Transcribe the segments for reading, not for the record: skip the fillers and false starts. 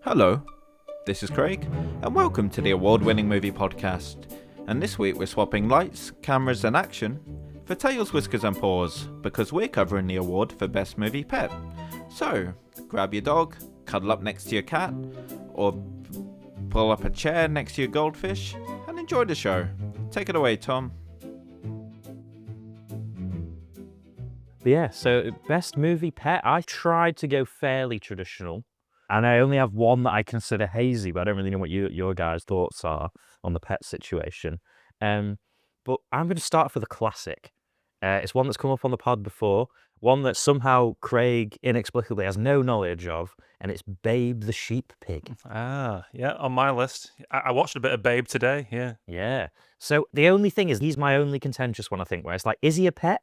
Hello, this is Craig, and welcome to the award-winning movie podcast. And this week we're swapping lights, cameras and action for Tails, Whiskers and Paws, because we're covering the award for Best Movie Pet. So, grab your dog, cuddle up next to your cat, or pull up a chair next to your goldfish, and enjoy the show. Take it away, Tom. Yeah, so Best Movie Pet, I tried to go fairly traditional. And I only have one that I consider hazy, but I don't really know what your guys' thoughts are on the pet situation. But I'm going to start for the classic. It's one that's come up on the pod before, one that somehow Craig inexplicably has no knowledge of, and it's Babe the Sheep Pig. Ah, yeah, on my list. I watched a bit of Babe today, yeah. Yeah. So the only thing is, he's my only contentious one, I think, where it's like, is he a pet?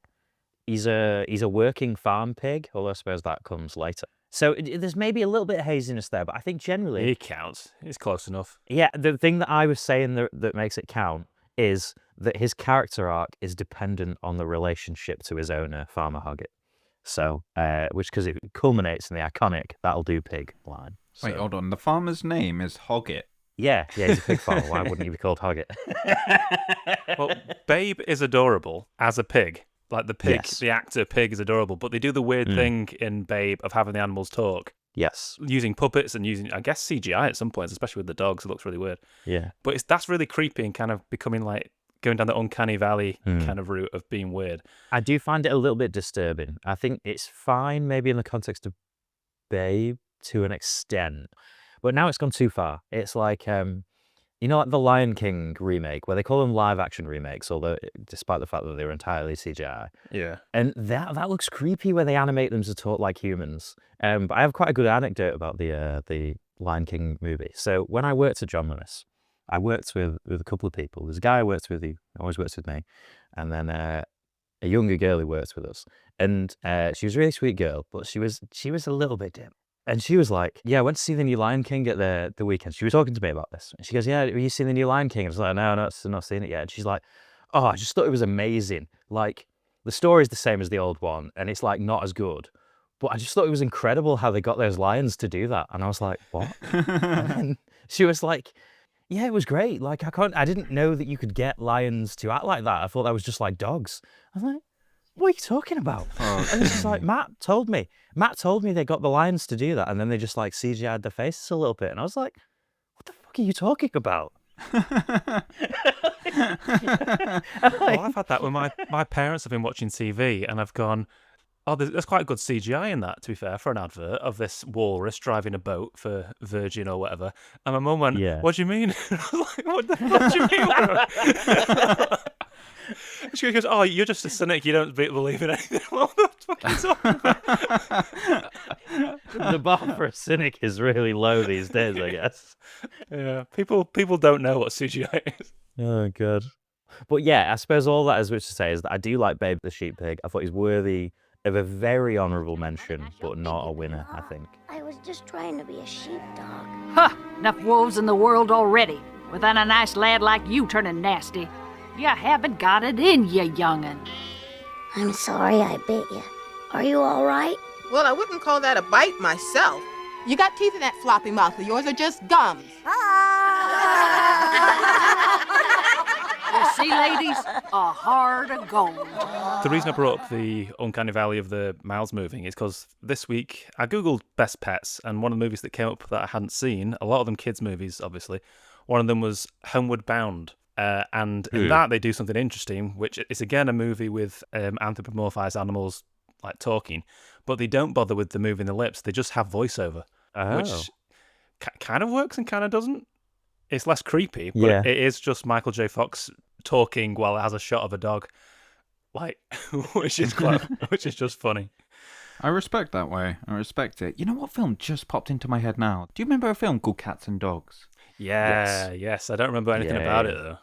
He's a working farm pig, although I suppose that comes later. So there's maybe a little bit of haziness there, but I think generally... He counts. He's close enough. Yeah, the thing that I was saying that makes it count is that his character arc is dependent on the relationship to his owner, Farmer Hoggett. So, because it culminates in the iconic "That'll do, pig" line. So, Wait, hold on. The farmer's name is Hoggett. Yeah, he's a pig farmer. Why wouldn't he be called Hoggett? Well, Babe is adorable as a pig. Like the pig, Yes. The actor pig is adorable, but they do the weird thing in Babe of having the animals talk. Yes. Using puppets and using, I guess, CGI at some points, especially with the dogs. It looks really weird. Yeah. But that's really creepy and kind of becoming like going down the uncanny valley kind of route of being weird. I do find it a little bit disturbing. I think it's fine maybe in the context of Babe to an extent, but now it's gone too far. It's like, like the Lion King remake, where they call them live action remakes, although despite the fact that they were entirely CGI. Yeah. And that looks creepy where they animate them to talk like humans. But I have quite a good anecdote about the Lion King movie. So when I worked at John Lewis, I worked with a couple of people. There's a guy I worked with who always works with me, and then a younger girl who works with us. And she was a really sweet girl, but she was a little bit dim. And she was like, yeah, I went to see the new Lion King at the weekend. She was talking to me about this. And she goes, yeah, have you seen the new Lion King? I was like, no, not seen it yet. And she's like, oh, I just thought it was amazing. Like, the story's the same as the old one, and it's like not as good. But I just thought it was incredible how they got those lions to do that. And I was like, what? And then she was like, yeah, it was great. Like, I didn't know that you could get lions to act like that. I thought that was just like dogs. I was like, what are you talking about? And it's just like, Matt told me they got the lions to do that, and then they just like CGI'd their faces a little bit, and I was like, what the fuck are you talking about? Well, I've had that when my parents have been watching TV, and I've gone, oh, there's quite good CGI in that, to be fair, for an advert of this walrus driving a boat for Virgin or whatever. And my mum went, yeah. What do you mean? I was like, what the fuck do you mean? She goes, oh, you're just a cynic. You don't believe in anything. What the fuck are you talking about? The bar for a cynic is really low these days, I guess. Yeah, people don't know what CGI is. Oh, God. But yeah, I suppose all that is which to say is that I do like Babe the Sheep Pig. I thought he's worthy of a very honourable mention, but not a winner, I think. I was just trying to be a sheepdog. Huh! Enough wolves in the world already, without a nice lad like you turning nasty. You haven't got it in you, young'un. I'm sorry I bit you. Are you all right? Well, I wouldn't call that a bite myself. You got teeth in that floppy mouth of yours or just gums? You see, ladies, a heart of gold. The reason I brought up the uncanny valley of the mouths moving is because this week I googled best pets, and one of the movies that came up that I hadn't seen, a lot of them kids movies, obviously, one of them was Homeward Bound. And in that they do something interesting, which is again a movie with anthropomorphized animals like talking, but they don't bother with the moving the lips. They just have voiceover, which kind of works and kind of doesn't. It's less creepy, but it is just Michael J. Fox talking while it has a shot of a dog, like which is just funny. I respect that way. I respect it. You know what film just popped into my head now? Do you remember a film called Cats and Dogs? Yes. I don't remember anything about it though.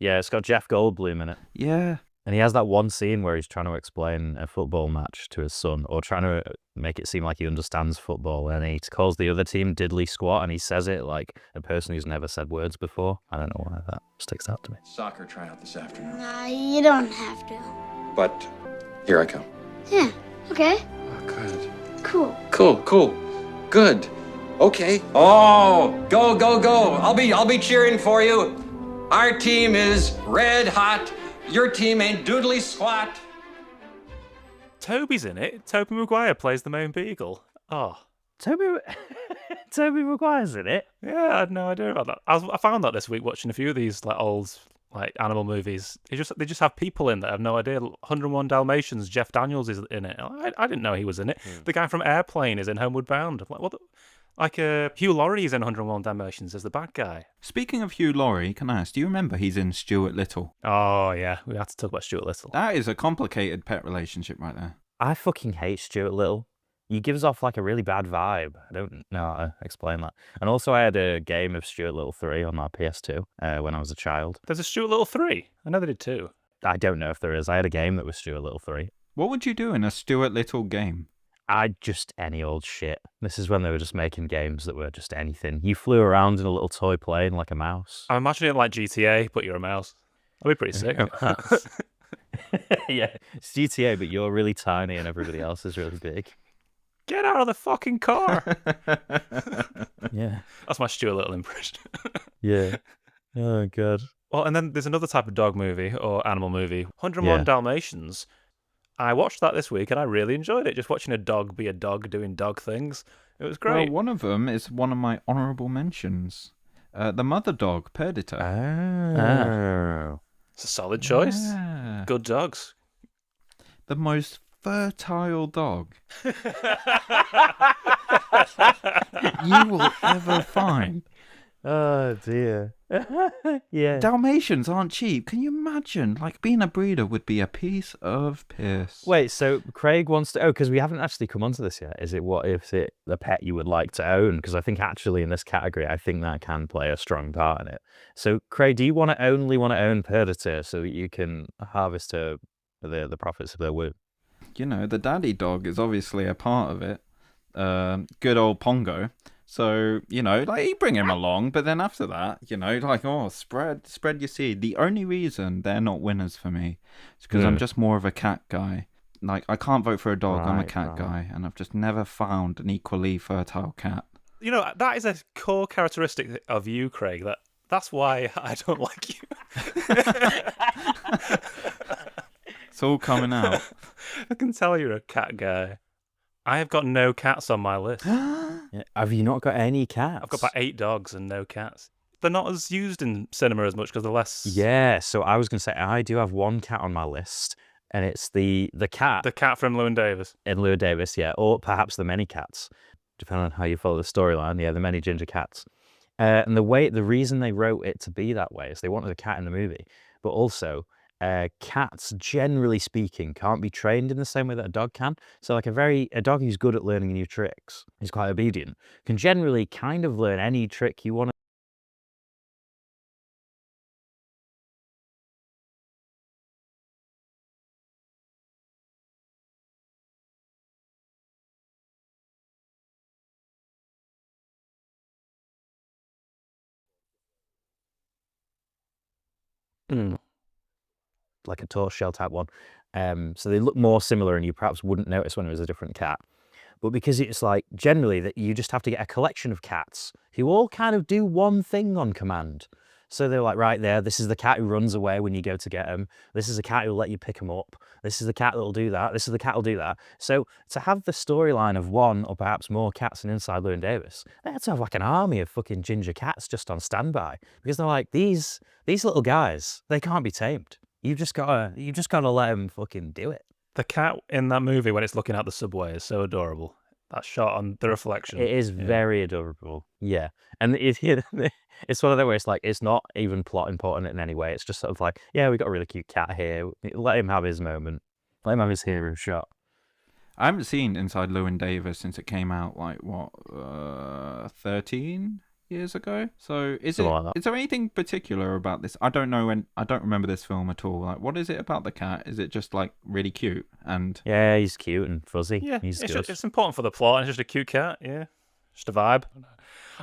Yeah, it's got Jeff Goldblum in it. Yeah. And he has that one scene where he's trying to explain a football match to his son, or trying to make it seem like he understands football, and he calls the other team diddly squat, and he says it like a person who's never said words before. I don't know why that sticks out to me. Soccer tryout this afternoon. Nah, you don't have to. But here I come. Yeah, okay. Oh, good. Cool. Cool. Good. Okay. Oh, go, go, go. I'll be cheering for you. Our team is red hot. Your team ain't doodly squat. Toby's in it. Toby Maguire plays the main beagle. Oh. Toby Maguire's in it. Yeah, I had no idea about that. I found that this week watching a few of these like old like animal movies. They just have people in that I have no idea. 101 Dalmatians, Jeff Daniels is in it. I didn't know he was in it. The guy from Airplane is in Homeward Bound. I'm like, what? Hugh Laurie is in 101 Dalmatians as the bad guy. Speaking of Hugh Laurie, can I ask, do you remember he's in Stuart Little? Oh yeah, we have to talk about Stuart Little. That is a complicated pet relationship right there. I fucking hate Stuart Little. He gives off like a really bad vibe. I don't know how to explain that. And also I had a game of Stuart Little 3 on my PS2 when I was a child. There's a Stuart Little 3. I know they did too. I don't know if there is. I had a game that was Stuart Little 3. What would you do in a Stuart Little game? Any old shit. This is when they were just making games that were just anything. You flew around in a little toy plane like a mouse. I'm imagining it like GTA, but you're a mouse. That'd be pretty sick. Yeah, it's GTA, but you're really tiny and everybody else is really big. Get out of the fucking car! Yeah. That's my Stuart Little impression. Yeah. Oh, God. Well, and then there's another type of dog movie or animal movie, 101 Dalmatians. I watched that this week and I really enjoyed it. Just watching a dog be a dog doing dog things. It was great. Well, one of them is one of my honourable mentions. The mother dog, Perdita. Oh. It's a solid choice. Yeah. Good dogs. The most fertile dog you will ever find. Oh, dear. Yeah. Dalmatians aren't cheap. Can you imagine? Like, being a breeder would be a piece of piss. Wait, so Craig wants to... Oh, because we haven't actually come onto this yet. Is it what if it the pet you would like to own? Because I think actually in this category, I think that can play a strong part in it. So, Craig, do you only want to own Perdita so that you can harvest the profits of their womb? You know, the daddy dog is obviously a part of it. Good old Pongo. So, you know, like, you bring him along, but then after that, you know, like, oh, spread your seed. The only reason they're not winners for me is because I'm just more of a cat guy. Like, I can't vote for a dog, I'm a cat guy, and I've just never found an equally fertile cat. You know, that is a core characteristic of you, Craig. That's why I don't like you. It's all coming out. I can tell you're a cat guy. I have got no cats on my list. Yeah. Have you not got any cats? I've got about 8 dogs and no cats. They're not as used in cinema as much because they're less... Yeah, so I was going to say, I do have one cat on my list, and it's the cat. The cat from Llewyn Davis. In Llewyn Davis, yeah. Or perhaps the many cats, depending on how you follow the storyline. Yeah, the many ginger cats. And the reason they wrote it to be that way is they wanted a cat in the movie, but also... cats, generally speaking, can't be trained in the same way that a dog can. So like a dog who's good at learning new tricks, who's quite obedient, can generally kind of learn any trick you want to. Like a tortoiseshell type one. So they look more similar and you perhaps wouldn't notice when it was a different cat. But because it's like generally that you just have to get a collection of cats who all kind of do one thing on command. So they're like, right there, this is the cat who runs away when you go to get him. This is the cat who'll let you pick him up. This is the cat that'll do that. This is the cat who'll do that. So to have the storyline of one or perhaps more cats in Inside Llewyn Davis, they had to have like an army of fucking ginger cats just on standby. Because they're like, these little guys, they can't be tamed. You've just gotta let them fucking do it. The cat in that movie when it's looking out the subway is so adorable. That shot on the reflection. It is very adorable. Yeah. And it's one of those where it's like, it's not even plot important in any way. It's just sort of like, yeah, we got a really cute cat here. Let him have his moment. Let him have his hero shot. I haven't seen Inside Llewyn Davis since it came out, 13 years ago. So is there anything particular about this? I don't know, and I don't remember this film at all. Like, what is it about the cat? Is it just like really cute and? Yeah, he's cute and fuzzy. Yeah, he's it's good. It's important for the plot. And it's just a cute cat. Yeah. Just a vibe.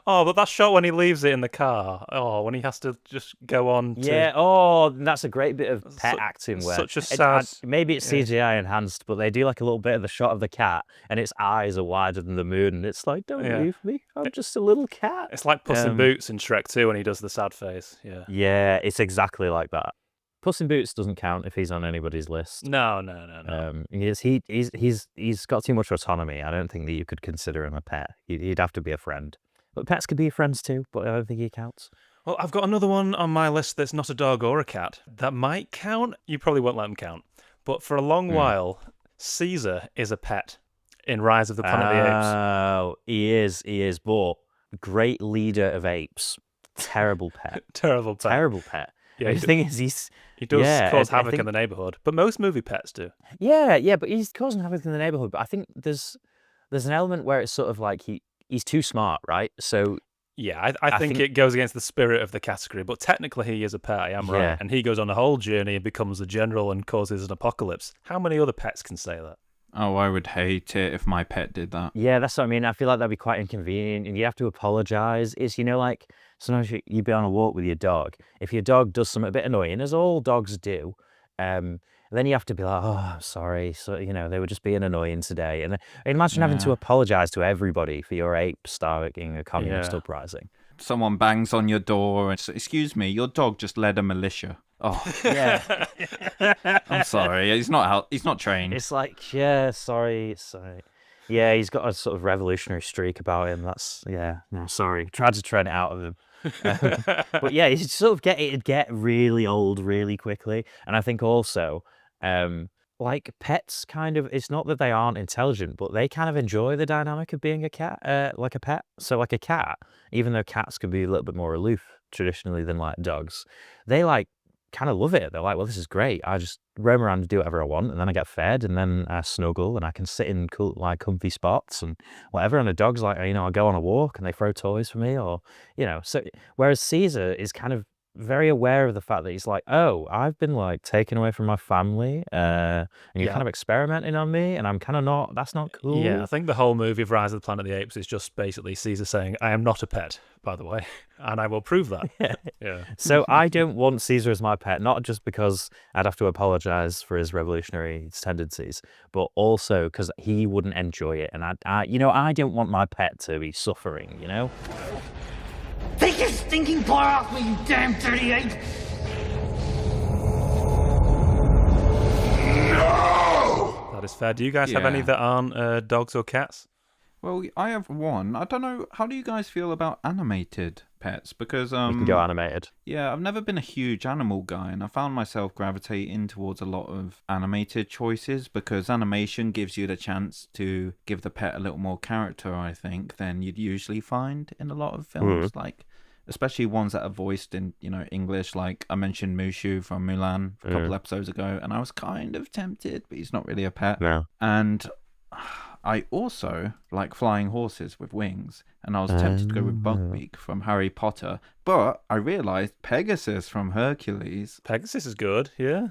Oh, but that shot when he leaves it in the car. Oh, when he has to just go on to... Yeah, oh, that's a great bit of pet Su- acting where... such a sad- maybe it's CGI enhanced, but they do like a little bit of the shot of the cat, and its eyes are wider than the moon, and it's like, don't Yeah. leave me, I'm just a little cat. It's like Puss in Boots in Shrek 2 when he does the sad face. Yeah. Yeah, it's exactly like that. Puss in Boots doesn't count if he's on anybody's list. No. He's got too much autonomy. I don't think that you could consider him a pet. He'd have to be a friend. But pets could be friends too, but I don't think he counts. Well, I've got another one on my list that's not a dog or a cat. That might count. You probably won't let him count. But for a long while, Caesar is a pet in Rise of the Planet of the Apes. Oh, he is, but great leader of apes. Terrible pet. Terrible pet. Terrible pet. Yeah, And the thing is, he does cause I havoc think- in the neighborhood. But most movie pets do. Yeah, but he's causing havoc in the neighborhood. But I think there's an element where it's sort of like he's too smart, right? So Yeah, I think it goes against the spirit of the category, but technically he is a pet, I am right. Yeah. And he goes on a whole journey and becomes a general and causes an apocalypse. How many other pets can say that? Oh, I would hate it if my pet did that. yeah, that's what I mean. I feel like that'd be quite inconvenient, and you have to apologize. It's like sometimes you'd be on a walk with your dog. If your dog does something a bit annoying, as all dogs do, then you have to be like, oh, I'm sorry. So they were just being annoying today. And imagine having to Yeah. apologize to everybody for your ape starting a communist Yeah. uprising. Someone bangs on your door and says, "Excuse me, your dog just led a militia." Oh, Yeah, I'm sorry. He's not trained. it's like, yeah, sorry. Yeah, he's got a sort of revolutionary streak about him. No, sorry. Tried to train it out of him. But yeah, it'd get really old really quickly. And I think also, like pets kind of, it's not that they aren't intelligent, but they kind of enjoy the dynamic of being a cat, like a pet. So like a cat, even though cats can be a little bit more aloof traditionally than like dogs, they like kind of love it. They're like, well, this is great. I just roam around and do whatever I want, and then I get fed, and then I snuggle, and I can sit in cool, like comfy spots and whatever. And a dog's like, I go on a walk, and they throw toys for me, or So whereas Caesar is kind of very aware of the fact that he's like, oh, I've been like taken away from my family, and you're Yeah. kind of experimenting on me, and I'm kind of not. That's not cool. Yeah, I think the whole movie of Rise of the Planet of the Apes is just basically Caesar saying, I am not a pet, by the way, and I will prove that. Yeah. So I don't want Caesar as my pet, not just because I'd have to apologize for his revolutionary tendencies, but also because he wouldn't enjoy it, and I don't want my pet to be suffering. Take your stinking paw off me, you damn dirty ape! That is fair. Do you guys have any Yeah. that aren't dogs or cats? Well, I have one. I don't know. How do you guys feel about animated pets? Because You can go animated. yeah, I've never been a huge animal guy, and I found myself gravitating towards a lot of animated choices because animation gives you the chance to give the pet a little more character, I think, than you'd usually find in a lot of films, like especially ones that are voiced in English. Like I mentioned Mushu from Mulan a couple episodes ago, and I was kind of tempted, but he's not really a pet. No. And I also like flying horses with wings, and I was tempted to go with Buckbeak from Harry Potter, but I realised Pegasus from Hercules. Pegasus is good, yeah.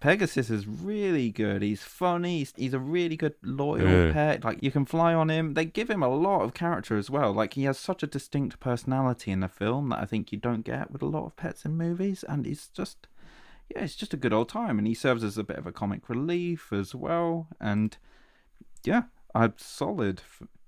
Pegasus is really good. He's funny. He's a really good loyal pet. Like you can fly on him. They give him a lot of character as well. Like he has such a distinct personality in the film that I think you don't get with a lot of pets in movies, and it's just a good old time, and he serves as a bit of a comic relief as well. And yeah, a solid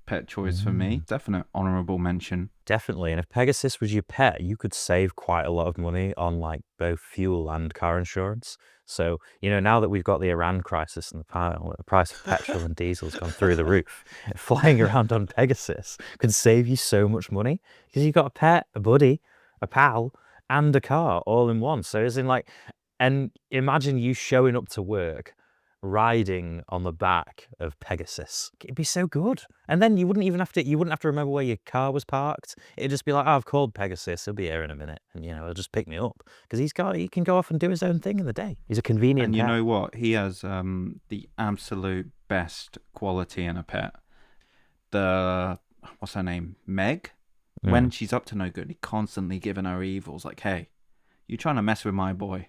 pet choice for me. Definite honourable mention. Definitely. And if Pegasus was your pet, you could save quite a lot of money on like both fuel and car insurance. So, now that we've got the Iran crisis and the price of petrol and diesel's gone through the roof, flying around on Pegasus could save you so much money because you've got a pet, a buddy, a pal, and a car all in one. So it's and imagine you showing up to work riding on the back of Pegasus. It'd be so good. And then you wouldn't have to remember where your car was parked. It'd just be like, oh, I've called Pegasus, he'll be here in a minute, and he'll just pick me up because he can go off and do his own thing in the day. He's a convenient And you pet. know what? He has the absolute best quality in a pet. What's her name? Meg? When she's up to no good, he constantly giving her evils like, hey, you trying to mess with my boy.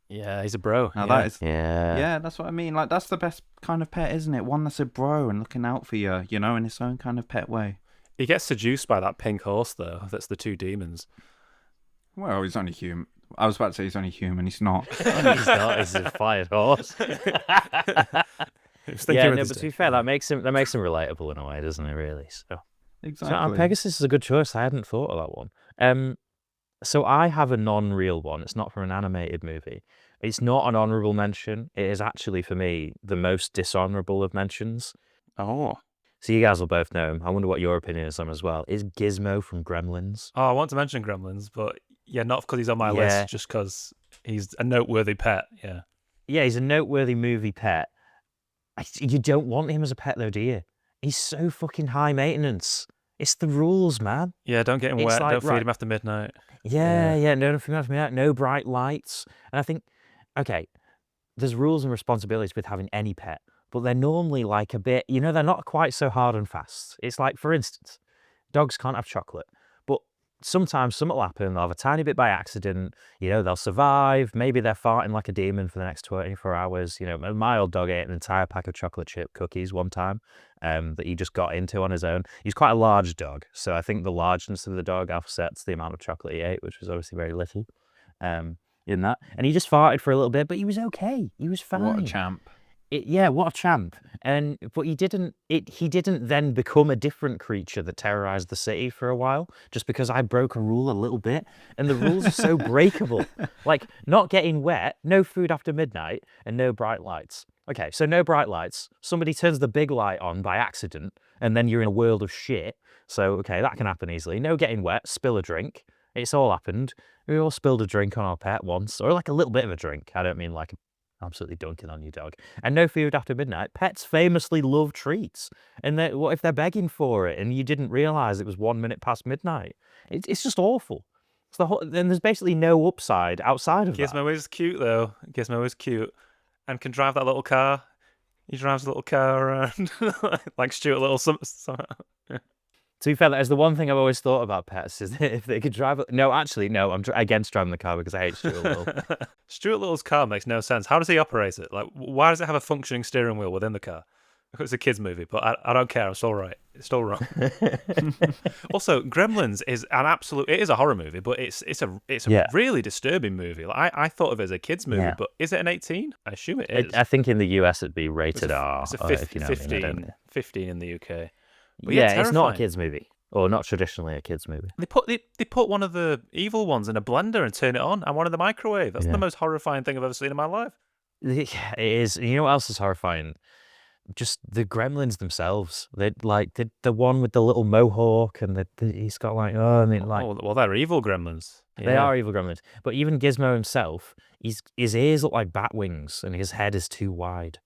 Yeah, he's a bro. Now yeah. that is, yeah, that's what I mean. Like that's the best kind of pet, isn't it? One that's a bro and looking out for you, in his own kind of pet way. He gets seduced by that pink horse, though. That's the two demons. Well, he's only human. I was about to say he's only human. He's not. He's not. He's a fired horse. Yeah, no, but to be fair, that makes him relatable in a way, doesn't it? Really. So Exactly. Pegasus is a good choice. I hadn't thought of that one. So I have a non-real one. It's not from an animated movie. It's not an honourable mention. It is actually, for me, the most dishonourable of mentions. Oh. So you guys will both know him. I wonder what your opinion is on him as well. Is Gizmo from Gremlins? Oh, I want to mention Gremlins, but yeah, not because he's on my Yeah. list, just because he's a noteworthy pet. Yeah. Yeah, he's a noteworthy movie pet. You don't want him as a pet, though, do you? He's so fucking high maintenance. It's the rules, man. Yeah, don't get him It's wet. like, Don't feed right. him after midnight. Yeah, no, no bright lights. And I think, okay, there's rules and responsibilities with having any pet, but they're normally like a bit, they're not quite so hard and fast. It's like, for instance, dogs can't have chocolate, but sometimes something will happen. They'll have a tiny bit by accident. They'll survive. Maybe they're farting like a demon for the next 24 hours. My old dog ate an entire pack of chocolate chip cookies one time that he just got into on his own. He's quite a large dog, so I think the largeness of the dog offsets the amount of chocolate he ate, which was obviously very little in that. And he just farted for a little bit, but he was okay. He was fine. What a champ. What a champ. But he didn't then become a different creature that terrorized the city for a while just because I broke a rule a little bit. And the rules are so breakable. Like not getting wet, no food after midnight, and no bright lights. Okay, so no bright lights. Somebody turns the big light on by accident, and then you're in a world of shit. So, okay, that can happen easily. No getting wet, spill a drink. It's all happened. We all spilled a drink on our pet once, or like a little bit of a drink. I don't mean like absolutely dunking on your dog. And no food after midnight. Pets famously love treats. And what if they're begging for it and you didn't realise it was 1 minute past midnight? It's just awful. Then there's basically no upside outside of that. Gizmo is cute, though. Gizmo is cute and can drive that little car. He drives a little car around like Stuart Little. To be fair, that is the one thing I've always thought about pets, is that if they could drive... No, actually, no, I'm against driving the car because I hate Stuart Little. Stuart Little's car makes no sense. How does he operate it? Like, why does it have a functioning steering wheel within the car? It's a kid's movie, but I don't care. I'm still right. It's still wrong. Also, Gremlins is an absolute... It is a horror movie, but it's a really disturbing movie. Like, I thought of it as a kid's movie, but is it an 18? I assume it is. I think in the US it'd be rated R. It's a 15 in the UK. But it's not a kids movie, or not traditionally a kids movie. They put one of the evil ones in a blender and turn it on, and one in the microwave. That's the most horrifying thing I've ever seen in my life. It is. You know what else is horrifying? Just the gremlins themselves. They like the one with the little mohawk, and he's got like well, they're evil gremlins. They are evil gremlins. But even Gizmo himself, his ears look like bat wings, and his head is too wide.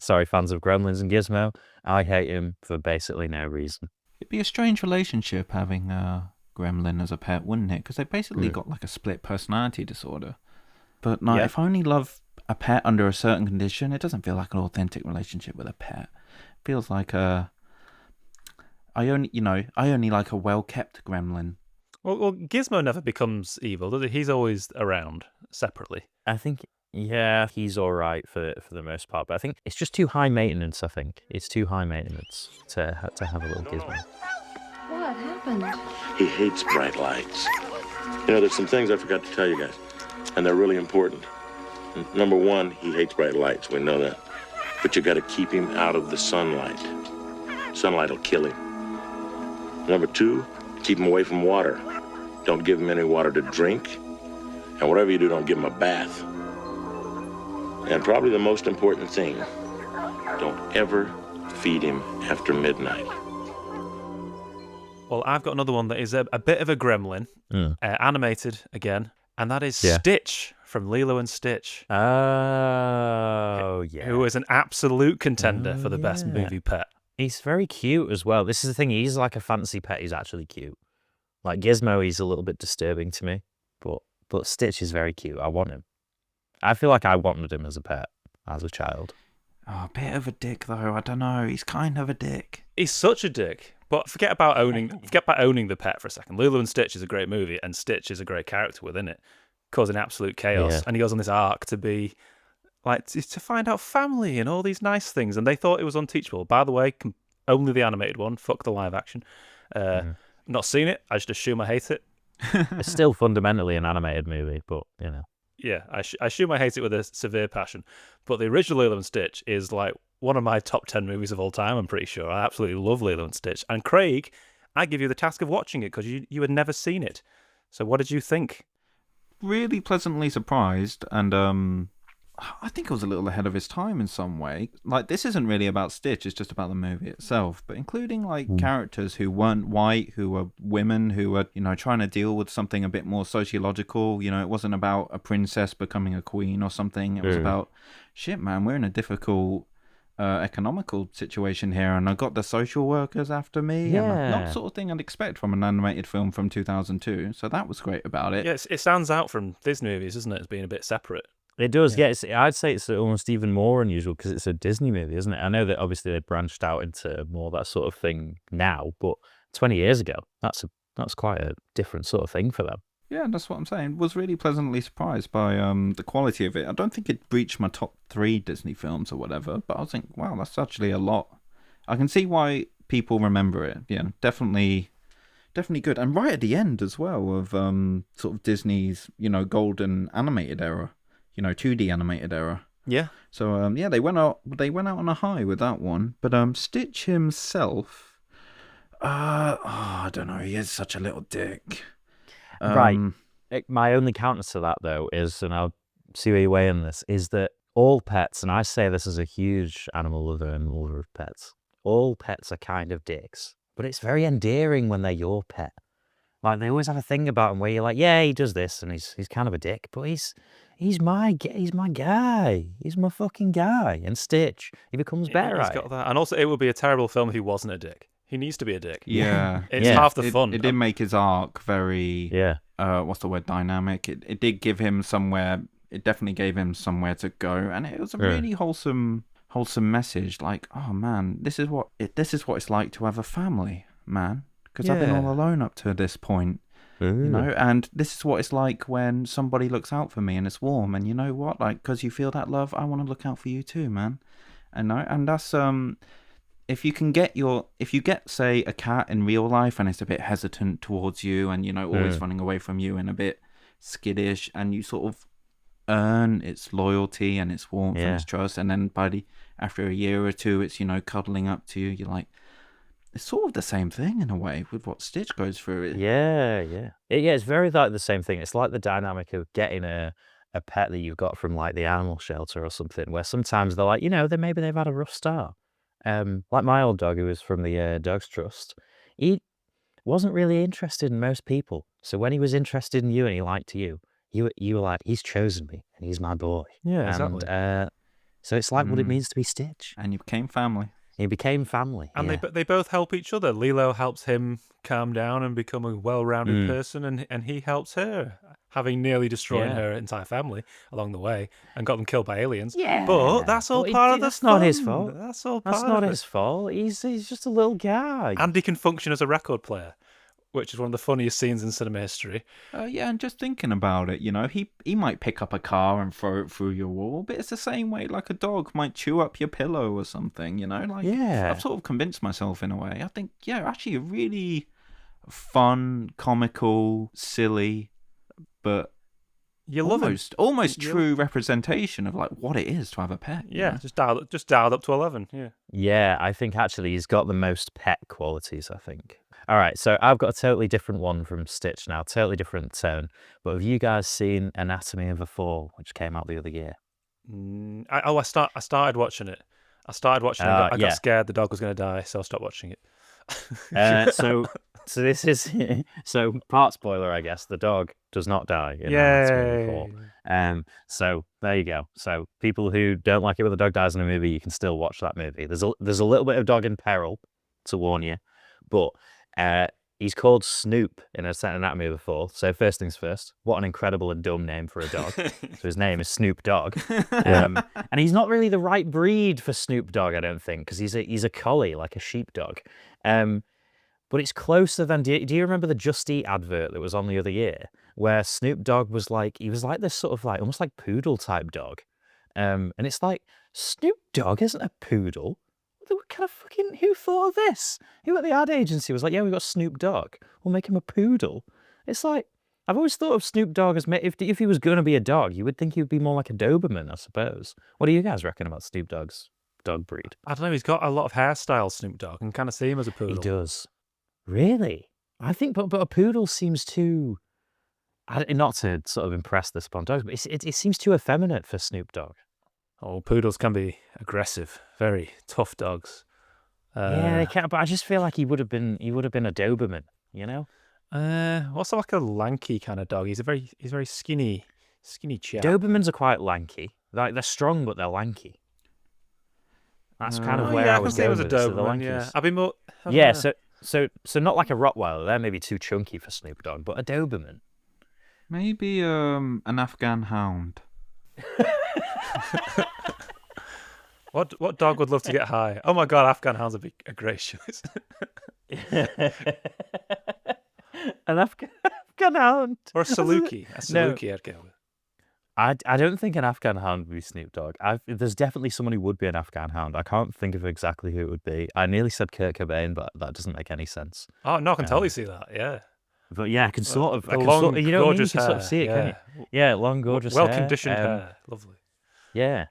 Sorry, fans of Gremlins and Gizmo. I hate him for basically no reason. It'd be a strange relationship having a gremlin as a pet, wouldn't it? Because they basically got like a split personality disorder. But no, if I only love a pet under a certain condition, it doesn't feel like an authentic relationship with a pet. It feels like I only like a well-kept gremlin. Well, Gizmo never becomes evil, does he? He's always around separately. I think... Yeah, he's all right for the most part, but I think it's just too high maintenance. I think it's too high maintenance to have a little Gizmo. What happened? He hates bright lights. There's some things I forgot to tell you guys, and they're really important. Number one, he hates bright lights. We know that, but you got to keep him out of the sunlight. Sunlight will kill him. Number two, keep him away from water. Don't give him any water to drink, and whatever you do, don't give him a bath. And probably the most important thing, don't ever feed him after midnight. Well, I've got another one that is a bit of a gremlin, animated again, and that is Stitch from Lilo and Stitch. Oh, yeah. Who is an absolute contender for the best movie pet. He's very cute as well. This is the thing, he's like a fancy pet, he's actually cute. Like Gizmo, he's a little bit disturbing to me, but Stitch is very cute. I want him. I feel like I wanted him as a pet, as a child. Oh, a bit of a dick, though. I don't know. He's kind of a dick. He's such a dick. But forget about owning the pet for a second. Lilo and Stitch is a great movie, and Stitch is a great character within it, causing absolute chaos. Yeah. And he goes on this arc to be like to find out family and all these nice things. And they thought it was unteachable. By the way, only the animated one. Fuck the live action. Not seen it. I just assume I hate it. It's still fundamentally an animated movie, but you know. Yeah, I assume I hate it with a severe passion. But the original Lilo and Stitch is like one of my top 10 movies of all time, I'm pretty sure. I absolutely love Lilo and Stitch. And Craig, I give you the task of watching it because you had never seen it. So what did you think? Really pleasantly surprised, and I think it was a little ahead of his time in some way. Like, this isn't really about Stitch, it's just about the movie itself, but including like characters who weren't white, who were women, who were, you know, trying to deal with something a bit more sociological. You know, it wasn't about a princess becoming a queen or something. It was about, shit, man, we're in a difficult economical situation here, and I got the social workers after me. And not the sort of thing I'd expect from an animated film from 2002. So that was great about it. Yeah, it stands out from Disney movies, doesn't it, as being a bit separate. It does, yeah. I'd say it's almost even more unusual because it's a Disney movie, isn't it? I know that obviously they branched out into more that sort of thing now, but 20 years ago, that's quite a different sort of thing for them. Yeah, that's what I'm saying. Was really pleasantly surprised by the quality of it. I don't think it breached my top 3 Disney films or whatever, but I was thinking, wow, that's actually a lot. I can see why people remember it. Yeah, definitely good. And right at the end as well of sort of Disney's, you know, golden animated era. You know, 2D animated era. Yeah. So yeah, they went out on a high with that one. But Stitch himself, I don't know, he is such a little dick. Right. My only counter to that though is, and I'll see where you weigh in this, is that all pets, and I say this as a huge animal lover and lover of pets, all pets are kind of dicks. But it's very endearing when they're your pet. Like, they always have a thing about him where you're like, yeah, he does this, and he's kind of a dick, but he's my guy. He's my fucking guy. And Stitch, he becomes better He's at got it. that. And also, it would be a terrible film if he wasn't a dick. He needs to be a dick. Yeah. It's half the it, fun. It did make his arc very, Yeah. What's the word, dynamic. It did give him somewhere, it definitely gave him somewhere to go. And it was a really wholesome message. Like, oh man, this is what it's like to have a family, man. Because I've been all alone up to this point, you know, and this is what it's like when somebody looks out for me and it's warm. And you know what? Like, because you feel that love, I want to look out for you too, man. And that's if you get, say, a cat in real life and it's a bit hesitant towards you and, you know, always running away from you and a bit skittish, and you sort of earn its loyalty and its warmth and its trust, and then after a year or two, it's, you know, cuddling up to you, you're like, it's sort of the same thing in a way with what Stitch goes through. Yeah. It's very like the same thing. It's like the dynamic of getting a pet that you've got from like the animal shelter or something, where sometimes they're like, you know, maybe they've had a rough start. Like my old dog, who was from the Dogs Trust, he wasn't really interested in most people. So when he was interested in you and he liked you were like, he's chosen me and he's my boy. Yeah, exactly. So it's like what it means to be Stitch. And you became family. He became family. And yeah. they both help each other. Lilo helps him calm down and become a well-rounded person, and he helps her, having nearly destroyed her entire family along the way and got them killed by aliens. Yeah. But that's all part of the That's fun. not his fault. That's all part That's of not it. his fault. He's just a little guy. And he can function as a record player, which is one of the funniest scenes in cinema history. Yeah, and just thinking about it, you know, he might pick up a car and throw it through your wall, but it's the same way like a dog might chew up your pillow or something, you know? Like, I've sort of convinced myself in a way. I think, actually a really fun, comical, silly, but you love almost true representation of like what it is to have a pet. Yeah, know? just dialed up to 11. Yeah, I think actually he's got the most pet qualities, I think. All right, so I've got a totally different one from Stitch now, totally different tone. But have you guys seen Anatomy of a Fall, which came out the other year? I started watching it. I got scared the dog was going to die, so I stopped watching it. So this is so part spoiler, I guess. The dog does not die in Anatomy of a Fall. So there you go. So people who don't like it when the dog dies in a movie, you can still watch that movie. There's a little bit of dog in peril, to warn you, but he's called Snoop in Anatomy of a Fall. So first things first, what an incredible and dumb name for a dog. So his name is Snoop Dogg. And he's not really the right breed for Snoop Dogg, I don't think, because he's a collie, like a sheepdog. But it's closer than, do you remember the Just Eat advert that was on the other year, where Snoop Dogg was like this sort of like, almost like poodle type dog. And it's like, Snoop Dogg isn't a poodle. What kind of fucking, who thought of this? Who at the ad agency was like, yeah, we got Snoop Dogg. We'll make him a poodle. It's like, I've always thought of Snoop Dogg as, if he was going to be a dog, you would think he would be more like a Doberman, I suppose. What do you guys reckon about Snoop Dogg's dog breed? I don't know. He's got a lot of hairstyles, Snoop Dogg, and kind of see him as a poodle. He does. Really? I think, but a poodle seems too, not to sort of impress the spawn dogs, but it seems too effeminate for Snoop Dogg. Oh, poodles can be aggressive, very tough dogs. Yeah, they can, but I just feel like he would have been a Doberman, you know? Also like a lanky kind of dog. He's very skinny chap. Dobermans are quite lanky. Like they're strong, but they're lanky. That's kind of where I was going with it. So the lankies. Yeah, I'd be more. Yeah, so not like a Rottweiler. They're maybe too chunky for Snoop Dogg, but a Doberman. Maybe an Afghan hound. What dog would love to get high? Oh my god, Afghan hounds would be a great choice. An Afghan hound. Or a Saluki. I'd go with. I don't think an Afghan hound would be Snoop Dogg. There's definitely someone who would be an Afghan hound. I can't think of exactly who it would be. I nearly said Kurt Cobain, but that doesn't make any sense. Oh no, I can totally see that. Yeah. But yeah, I can sort of, long, you know, gorgeous you can hair. sort of see it, can't you? Yeah, long, gorgeous hair. Well-conditioned hair. Lovely. Yeah.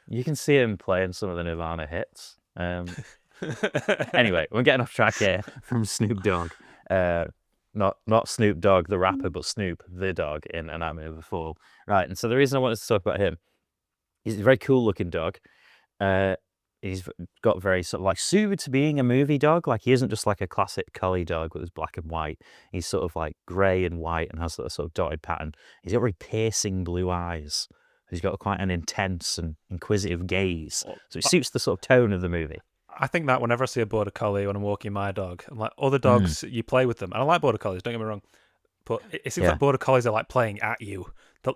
You can see him playing some of the Nirvana hits. Anyway, we're getting off track here from Snoop Dogg. Not Snoop Dogg, the rapper, but Snoop, the dog in A Nightmare Before the Fall. Right, and so the reason I wanted to talk about him, he's a very cool-looking dog. He's got very sort of like suited to being a movie dog. Like he isn't just like a classic collie dog with his black and white. He's sort of like grey and white and has a sort of dotted pattern. He's got very piercing blue eyes. He's got quite an intense and inquisitive gaze. So it suits the sort of tone of the movie. I think that whenever I see a border collie when I'm walking my dog, I'm like, other dogs, you play with them. And I like border collies, don't get me wrong. But it seems like border collies are like playing at you.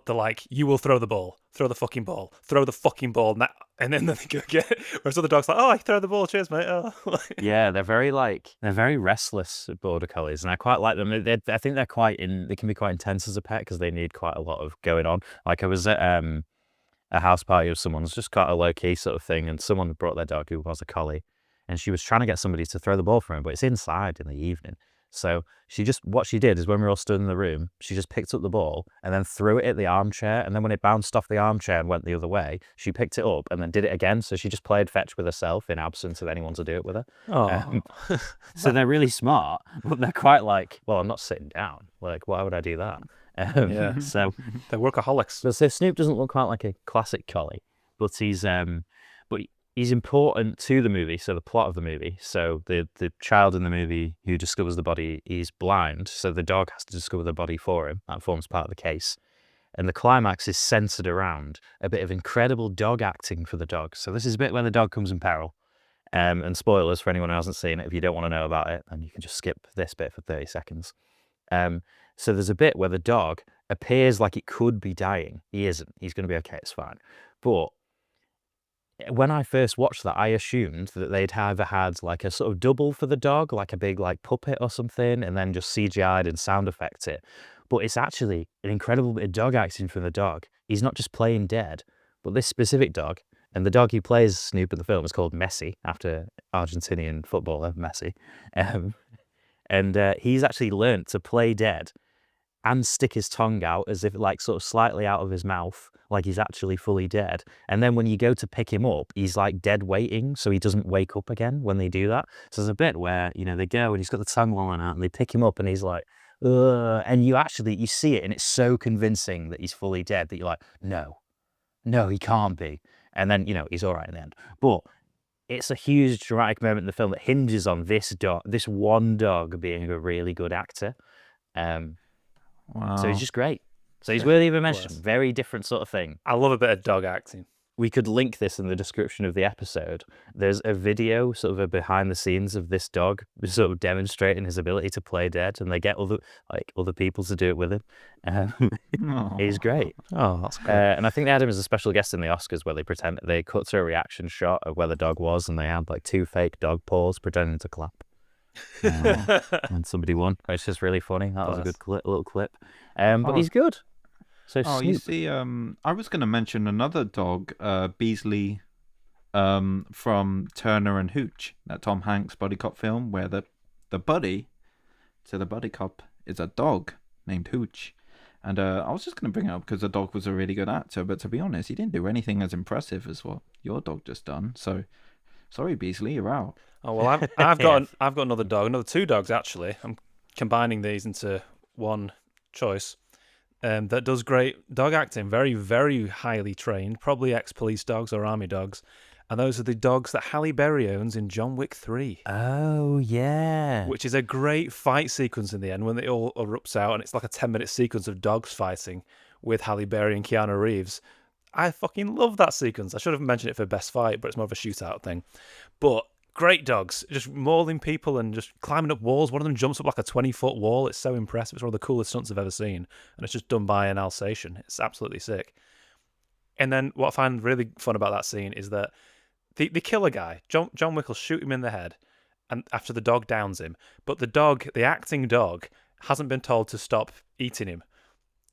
They're like, you will throw the ball, throw the fucking ball, and then they go get it. Whereas other dogs are like, oh, I throw the ball, cheers, mate. Oh. Yeah, they're very restless border collies, and I quite like them. I think they can be quite intense as a pet because they need quite a lot of going on. Like I was at a house party of someone's, just quite a low key sort of thing, and someone brought their dog who was a collie, and she was trying to get somebody to throw the ball for him, but it's inside in the evening. So what she did is when we were all stood in the room, she just picked up the ball and then threw it at the armchair. And then when it bounced off the armchair and went the other way, she picked it up and then did it again. So she just played fetch with herself in absence of anyone to do it with her. Oh. So they're really smart, but they're quite like, well, I'm not sitting down. Like, why would I do that? So they're workaholics. So Snoop doesn't look quite like a classic collie, but he's important to the movie, so the plot of the movie. So the child in the movie who discovers the body is blind, so the dog has to discover the body for him. That forms part of the case. And the climax is centered around a bit of incredible dog acting for the dog. So this is a bit where the dog comes in peril. And spoilers for anyone who hasn't seen it, if you don't want to know about it, and you can just skip this bit for 30 seconds. So there's a bit where the dog appears like it could be dying. He isn't. He's going to be okay, it's fine. But when I first watched that, I assumed that they'd either had like a sort of double for the dog, like a big like puppet or something, and then just CGI'd and sound effect it. But it's actually an incredible bit of dog acting from the dog. He's not just playing dead, but this specific dog, and the dog who plays Snoop in the film is called Messi, after Argentinian footballer Messi. And he's actually learnt to play dead and stick his tongue out as if like sort of slightly out of his mouth, like he's actually fully dead. And then when you go to pick him up, he's like dead waiting, so he doesn't wake up again when they do that. So there's a bit where, you know, they go and he's got the tongue lolling out and they pick him up and he's like, ugh. And you see it and it's so convincing that he's fully dead that you're like, no, he can't be. And then, you know, he's all right in the end. But it's a huge dramatic moment in the film that hinges on this one dog being a really good actor. Wow. So he's just great. So he's worthy of a mention. Very different sort of thing. I love a bit of dog acting. We could link this in the description of the episode. There's a video, sort of a behind the scenes of this dog sort of demonstrating his ability to play dead, and they get other people to do it with him. He's great. Oh, that's great. And I think they had him as a special guest in the Oscars where they cut to a reaction shot of where the dog was, and they had like 2 fake dog paws pretending to clap. And somebody won. It's just really funny. That was a good little clip. But he's good. So you see, I was going to mention another dog, Beasley from Turner and Hooch, that Tom Hanks buddy cop film, where the buddy to the buddy cop is a dog named Hooch. And I was just going to bring it up because the dog was a really good actor, but to be honest, he didn't do anything as impressive as what your dog just done. So, sorry, Beasley, you're out. Oh well, I've got another dog, another 2 dogs actually. I'm combining these into one choice. That does great dog acting, very, very highly trained, probably ex-police dogs or army dogs. And those are the dogs that Halle Berry owns in John Wick 3. Oh, yeah. Which is a great fight sequence in the end when it all erupts out, and it's like a 10-minute sequence of dogs fighting with Halle Berry and Keanu Reeves. I fucking love that sequence. I should have mentioned it for best fight, but it's more of a shootout thing. But great dogs, just mauling people and just climbing up walls. One of them jumps up like a 20-foot wall. It's so impressive. It's one of the coolest stunts I've ever seen. And it's just done by an Alsatian. It's absolutely sick. And then what I find really fun about that scene is that the killer guy, John Wick will shoot him in the head and after the dog downs him. But the dog, the acting dog, hasn't been told to stop eating him.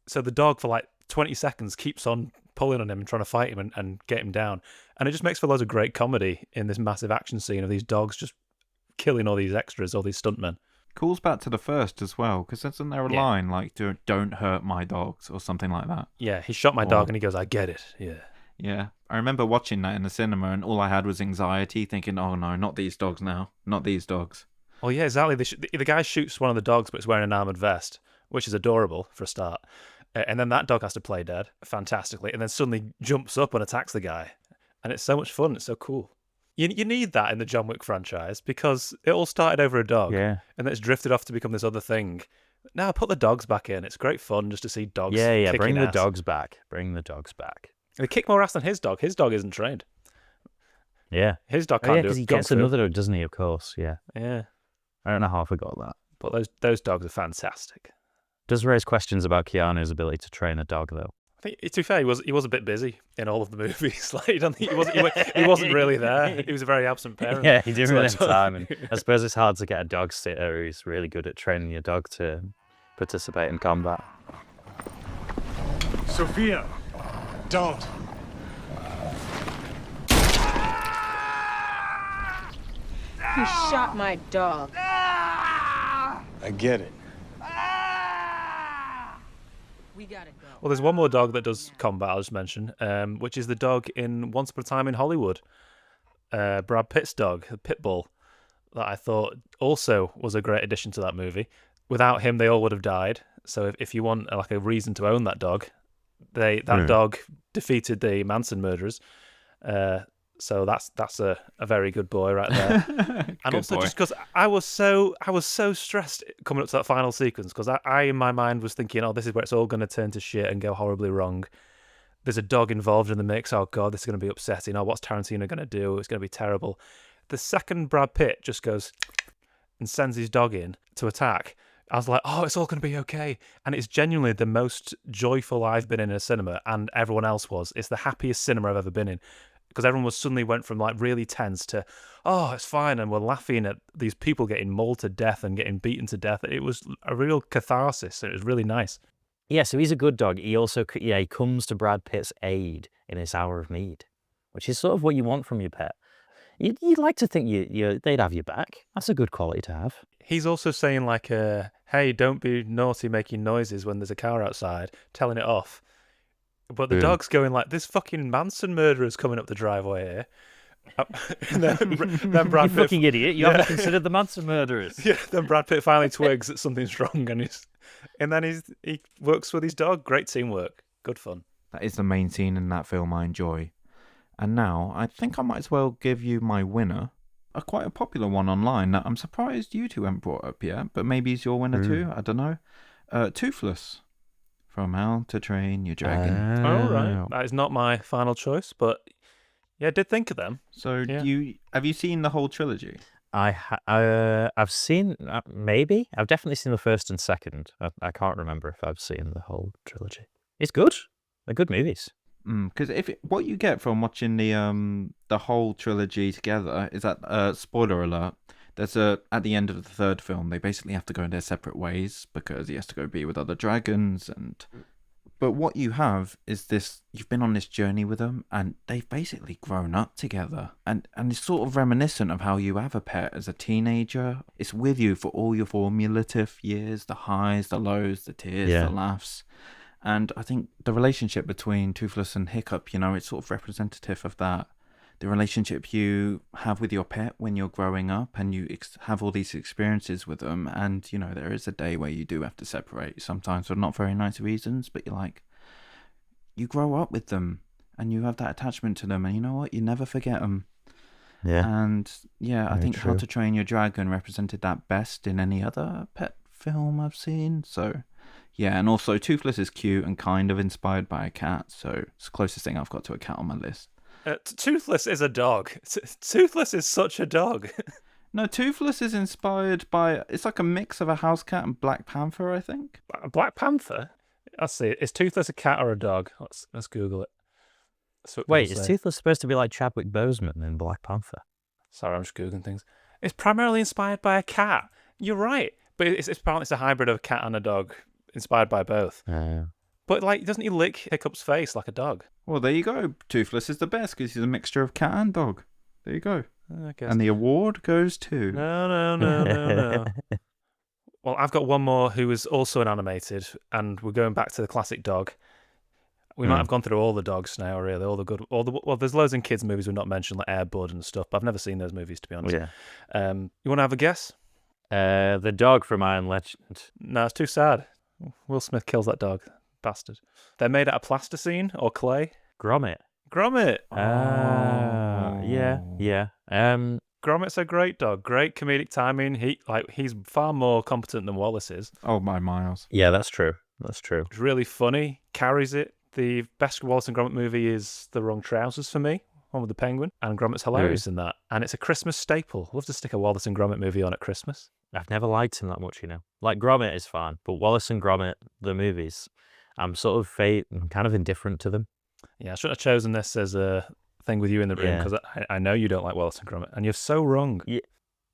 So the dog for like 20 seconds keeps on pulling on him and trying to fight him and get him down. And it just makes for loads of great comedy in this massive action scene of these dogs just killing all these extras, all these stuntmen. Calls back to the first as well, because isn't there a line like, don't hurt my dogs or something like that? Yeah, he shot my dog and he goes, I get it, yeah. Yeah, I remember watching that in the cinema and all I had was anxiety, thinking, oh no, not these dogs now, not these dogs. Oh yeah, exactly. The guy shoots one of the dogs but it's wearing an armoured vest, which is adorable for a start. And then that dog has to play dead fantastically, and then suddenly jumps up and attacks the guy. And it's so much fun, it's so cool. You need that in the John Wick franchise because it all started over a dog, and then it's drifted off to become this other thing. Now put the dogs back in. It's great fun just to see dogs kicking bring the ass. dogs back. Bring the dogs back. They kick more ass than his dog. His dog isn't trained. Yeah. His dog can't do it. Because he gets another, doesn't he, of course, yeah. Yeah. I don't know how I forgot that. But those dogs are fantastic. Does raise questions about Keanu's ability to train a dog, though. I think, to be fair, he was a bit busy in all of the movies. Like, he wasn't really there. He was a very absent parent. Yeah, he didn't really have time. And I suppose it's hard to get a dog sitter who's really good at training your dog to participate in combat. Sophia, don't. He shot my dog. I get it. We gotta go. Well, there's one more dog that does combat, I'll just mention, which is the dog in Once Upon a Time in Hollywood. Brad Pitt's dog, the Pitbull, that I thought also was a great addition to that movie. Without him, they all would have died. So if you want like a reason to own that dog, that dog defeated the Manson murderers. So that's a very good boy right there. And also just because I was so stressed coming up to that final sequence, because I in my mind was thinking, oh, this is where it's all going to turn to shit and go horribly wrong. There's a dog involved in the mix. Oh god, this is going to be upsetting. Oh, what's Tarantino going to do? It's going to be terrible. The second Brad Pitt just goes and sends his dog in to attack, I was like, oh, it's all going to be okay. And it's genuinely the most joyful I've been in a cinema, and everyone else was. It's the happiest cinema I've ever been in. Because everyone suddenly went from like really tense to, oh, it's fine, and we're laughing at these people getting mauled to death and getting beaten to death. It was a real catharsis. It was really nice. Yeah, so he's a good dog. He also, he comes to Brad Pitt's aid in his hour of need, which is sort of what you want from your pet. You'd like to think they'd have your back. That's a good quality to have. He's also saying like, hey, don't be naughty making noises when there's a car outside, telling it off. But the dog's going like, this fucking Manson murderer's coming up the driveway here. And then Brad Pitt, fucking idiot, you haven't considered the Manson murderers. Yeah, then Brad Pitt finally twigs that something's wrong, and then he works with his dog. Great teamwork. Good fun. That is the main scene in that film I enjoy. And now, I think I might as well give you my winner. Quite a popular one online that I'm surprised you two haven't brought up yet, but maybe it's your winner too, I don't know. Toothless. From How to Train Your Dragon. Oh, right. That is not my final choice, but yeah, I did think of them. So have you seen the whole trilogy? I've seen, maybe. I've definitely seen the first and second. I can't remember if I've seen the whole trilogy. It's good. They're good movies. Because what you get from watching the whole trilogy together is that, spoiler alert, there's at the end of the third film, they basically have to go in their separate ways because he has to go be with other dragons, and But what you have is this, you've been on this journey with them and they've basically grown up together. And it's sort of reminiscent of how you have a pet as a teenager. It's with you for all your formative years, the highs, the lows, the tears, the laughs. And I think the relationship between Toothless and Hiccup, you know, it's sort of representative of that. The relationship you have with your pet when you're growing up and you have all these experiences with them. And, you know, there is a day where you do have to separate, sometimes for not very nice reasons, but you're like, you grow up with them and you have that attachment to them. And you know what? You never forget them. Yeah. And yeah, I think true. How to Train Your Dragon represented that best in any other pet film I've seen. So yeah, and also Toothless is cute and kind of inspired by a cat. So it's the closest thing I've got to a cat on my list. Toothless is a dog. Toothless is such a dog. No, Toothless is inspired by... It's like a mix of a house cat and Black Panther, I think. Black Panther? Let's see. Is Toothless a cat or a dog? Let's Google it. Wait, is Toothless supposed to be like Chadwick Boseman in Black Panther? Sorry, I'm just Googling things. It's primarily inspired by a cat. You're right. But it's apparently it's a hybrid of a cat and a dog, inspired by both. But, like, doesn't he lick Hiccup's face like a dog? Well, there you go. Toothless is the best because he's a mixture of cat and dog. There you go. I guess. And the award goes to... No. Well, I've got one more who is also an animated, and we're going back to the classic dog. We might have gone through all the dogs now, really. Well, there's loads in kids' movies we've not mentioned, like Air Bud and stuff, but I've never seen those movies, to be honest. Yeah. You want to have a guess? The dog from Iron Legend. No, it's too sad. Will Smith kills that dog. Bastard. They're made out of plasticine or clay. Gromit. Yeah. Gromit's a great dog. Great comedic timing. He's far more competent than Wallace is. Oh, my miles. Yeah, that's true. It's really funny. Carries it. The best Wallace and Gromit movie is The Wrong Trousers for me. One with the penguin. And Gromit's hilarious in that. And it's a Christmas staple. Love to stick a Wallace and Gromit movie on at Christmas. I've never liked him that much, you know. Like, Gromit is fine, but Wallace and Gromit, the movies, I'm kind of indifferent to them. Yeah, I shouldn't have chosen this as a thing with you in the room because I know you don't like Wallace and Gromit, and you're so wrong. Yeah.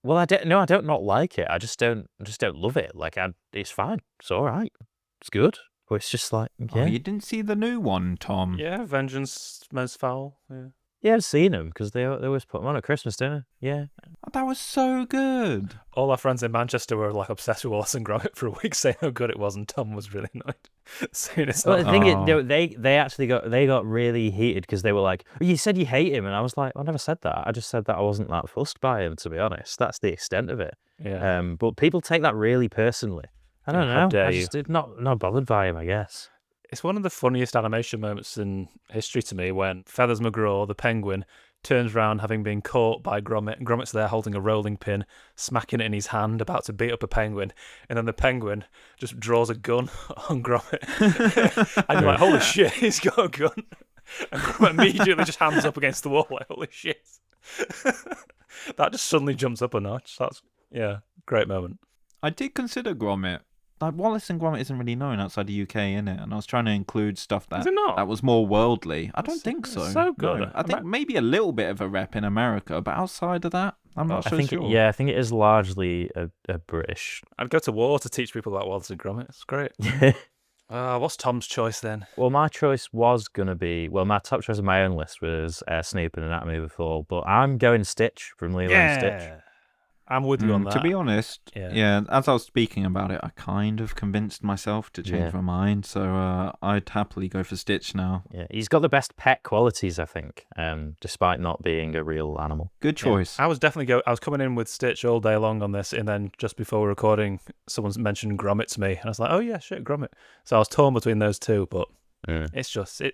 Well, I don't not like it. I just don't love it. Like, it's fine. It's all right. It's good. But it's just like, Oh, you didn't see the new one, Tom? Yeah, Vengeance Most Foul. Yeah. Yeah, I've seen them because they always put them on at Christmas, don't they? Yeah. Oh, that was so good. All our friends in Manchester were like obsessed with Wallace and Gromit for a week, saying how good it was, and Tom was really annoyed. Well, the thing is, they actually got really heated because they were like, oh, "You said you hate him," and I was like, "I never said that. I just said that I wasn't that fussed by him, to be honest. That's the extent of it." Yeah. But people take that really personally. I don't know. How dare I you? just not bothered by him, I guess. It's one of the funniest animation moments in history to me when Feathers McGraw, the penguin, turns round having been caught by Gromit, and Gromit's there holding a rolling pin, smacking it in his hand, about to beat up a penguin, and then the penguin just draws a gun on Gromit. And you're like, holy shit, he's got a gun. And Gromit immediately just hands up against the wall like, holy shit. That just suddenly jumps up a notch. Great moment. I did consider Gromit. Like, Wallace and Gromit isn't really known outside the UK, innit? And I was trying to include stuff that was more worldly. I don't think so. It's so good. No. I think maybe a little bit of a rep in America, but outside of that, I'm not so sure. I think it is largely a British. I'd go to war to teach people about Wallace and Gromit. It's great. What's Tom's choice then? Well, my choice was going to be... Well, my top choice on my own list was Snoop and Anatomy of a Fall, but I'm going Stitch from Lilo and Stitch. I'm with you on that. To be honest, as I was speaking about it, I kind of convinced myself to change my mind, so I'd happily go for Stitch now. Yeah, he's got the best pet qualities, I think, despite not being a real animal. Good choice. I was coming in with Stitch all day long on this, and then just before we were recording, someone's mentioned Gromit to me, and I was like, oh yeah, shit, Gromit. So I was torn between those two, but it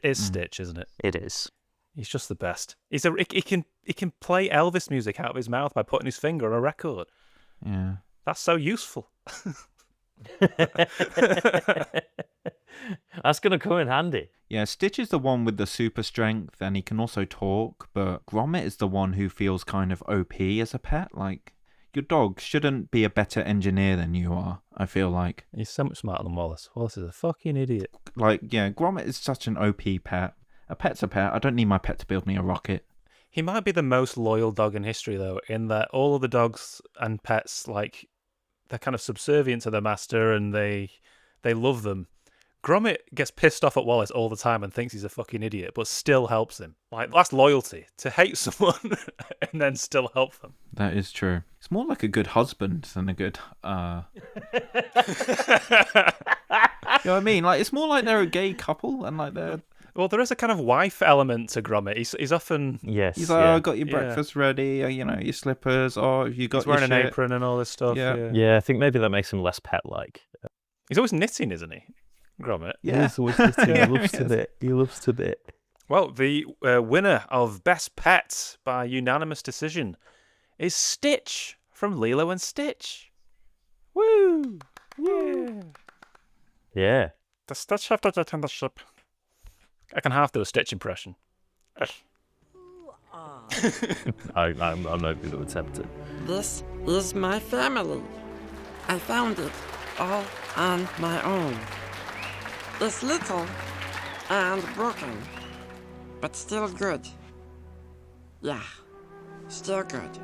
is Stitch, isn't it? It is. He's just the best. He can play Elvis music out of his mouth by putting his finger on a record. Yeah. That's so useful. That's going to come in handy. Yeah, Stitch is the one with the super strength, and he can also talk, but Gromit is the one who feels kind of OP as a pet. Like, your dog shouldn't be a better engineer than you are, I feel like. He's so much smarter than Wallace. Wallace is a fucking idiot. Like, yeah, Gromit is such an OP pet. A pet's a pet. I don't need my pet to build me a rocket. He might be the most loyal dog in history, though, in that all of the dogs and pets, like, they're kind of subservient to their master and they love them. Gromit gets pissed off at Wallace all the time and thinks he's a fucking idiot, but still helps him. Like, that's loyalty, to hate someone and then still help them. That is true. It's more like a good husband than a good... You know what I mean? Like, it's more like they're a gay couple and like they're... Well, there is a kind of wife element to Gromit. He's often... Yes. He's like, I got your breakfast ready, or, you know, your slippers, or have you got He's wearing your an shit? apron and all this stuff. Yeah, I think maybe that makes him less pet-like. He's always knitting, isn't he? Gromit. Yeah. He's always knitting. He loves to knit. He loves to knit. Well, the winner of Best Pet by unanimous decision is Stitch from Lilo and Stitch. Woo! Yeah. Yeah. The Stitch have to get on the ship. I can half do a Stitch impression. I'm not going to attempt it. This is my family. I found it all on my own. It's little and broken, but still good. Yeah, still good.